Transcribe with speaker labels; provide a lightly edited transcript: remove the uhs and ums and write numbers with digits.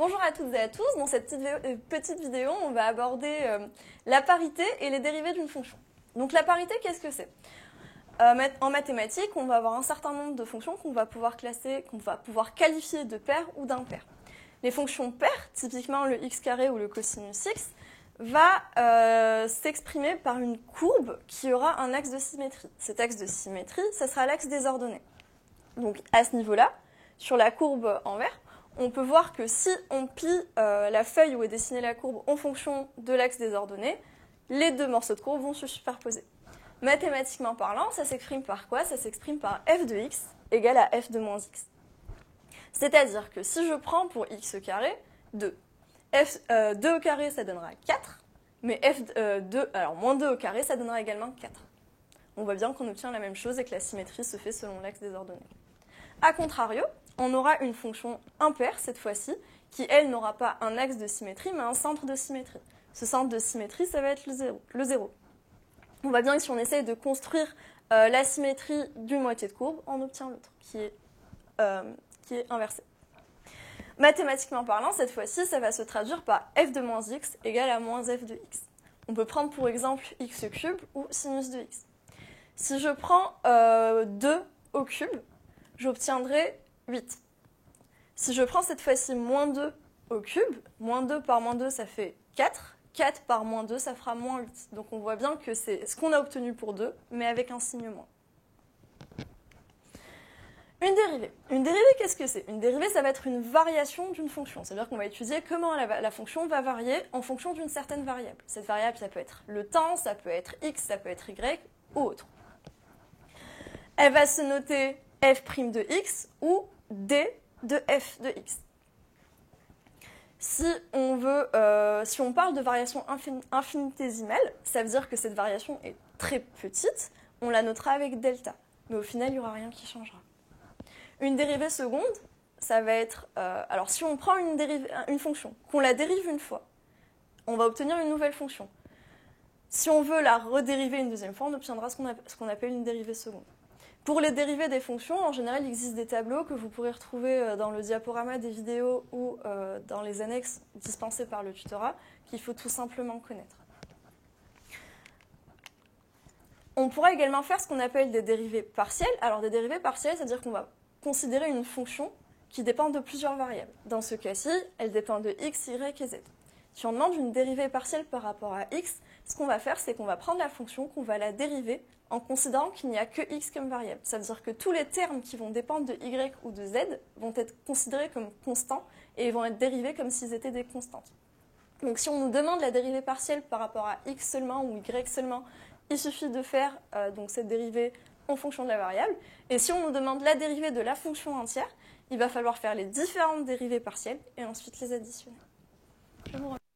Speaker 1: Bonjour à toutes et à tous, dans cette petite vidéo, on va aborder la parité et les dérivés d'une fonction. Donc la parité, qu'est-ce que c'est? En mathématiques, on va avoir un certain nombre de fonctions qu'on va pouvoir classer, qu'on va pouvoir qualifier de paires ou d'impairs. Les fonctions paires, typiquement le x carré ou le cosinus x, va s'exprimer par une courbe qui aura un axe de symétrie. Cet axe de symétrie, ça sera l'axe des ordonnées. Donc à ce niveau-là, sur la courbe en vert, on peut voir que si on plie la feuille où est dessinée la courbe en fonction de l'axe des ordonnées, les deux morceaux de courbe vont se superposer. Mathématiquement parlant, ça s'exprime par quoi? Ça s'exprime par f de x égale à f de moins x. C'est-à-dire que si je prends pour x au carré 2, 2 au carré ça donnera 4, mais alors moins 2 au carré ça donnera également 4. On voit bien qu'on obtient la même chose et que la symétrie se fait selon l'axe des ordonnées. A contrario, on aura une fonction impaire cette fois-ci, qui elle n'aura pas un axe de symétrie, mais un centre de symétrie. Ce centre de symétrie, ça va être le 0. On voit bien que si on essaye de construire la symétrie d'une moitié de courbe, on obtient l'autre, qui est inversée. Mathématiquement parlant, cette fois-ci, ça va se traduire par f de moins x égale à moins f de x. On peut prendre pour exemple x cube ou sinus de x. Si je prends 2 au cube, j'obtiendrai 8. Si je prends cette fois-ci moins 2 au cube, moins 2 par moins 2, ça fait 4. 4 par moins 2, ça fera moins 8. Donc on voit bien que c'est ce qu'on a obtenu pour 2, mais avec un signe moins. Une dérivée. Une dérivée, qu'est-ce que c'est? Une dérivée, ça va être une variation d'une fonction. C'est-à-dire qu'on va étudier comment la fonction va varier en fonction d'une certaine variable. Cette variable, ça peut être le temps, ça peut être x, ça peut être y, ou autre. Elle va se noter f' de x ou d de f de x. Si on parle de variation infinitésimale, ça veut dire que cette variation est très petite, on la notera avec delta. Mais au final, il n'y aura rien qui changera. Une dérivée seconde, ça va être... alors si on prend une fonction, qu'on la dérive une fois, on va obtenir une nouvelle fonction. Si on veut la redériver une deuxième fois, on obtiendra ce qu'on appelle une dérivée seconde. Pour les dérivés des fonctions, en général, il existe des tableaux que vous pourrez retrouver dans le diaporama des vidéos ou dans les annexes dispensées par le tutorat, qu'il faut tout simplement connaître. On pourra également faire ce qu'on appelle des dérivés partielles. Alors, des dérivés partielles, c'est-à-dire qu'on va considérer une fonction qui dépend de plusieurs variables. Dans ce cas-ci, elle dépend de x, y et z. Si on demande une dérivée partielle par rapport à x, ce qu'on va faire, c'est qu'on va prendre la fonction, qu'on va la dériver en considérant qu'il n'y a que x comme variable. Ça veut dire que tous les termes qui vont dépendre de y ou de z vont être considérés comme constants et vont être dérivés comme s'ils étaient des constantes. Donc si on nous demande la dérivée partielle par rapport à x seulement ou y seulement, il suffit de faire donc cette dérivée en fonction de la variable. Et si on nous demande la dérivée de la fonction entière, il va falloir faire les différentes dérivées partielles et ensuite les additionner. Je vous remercie.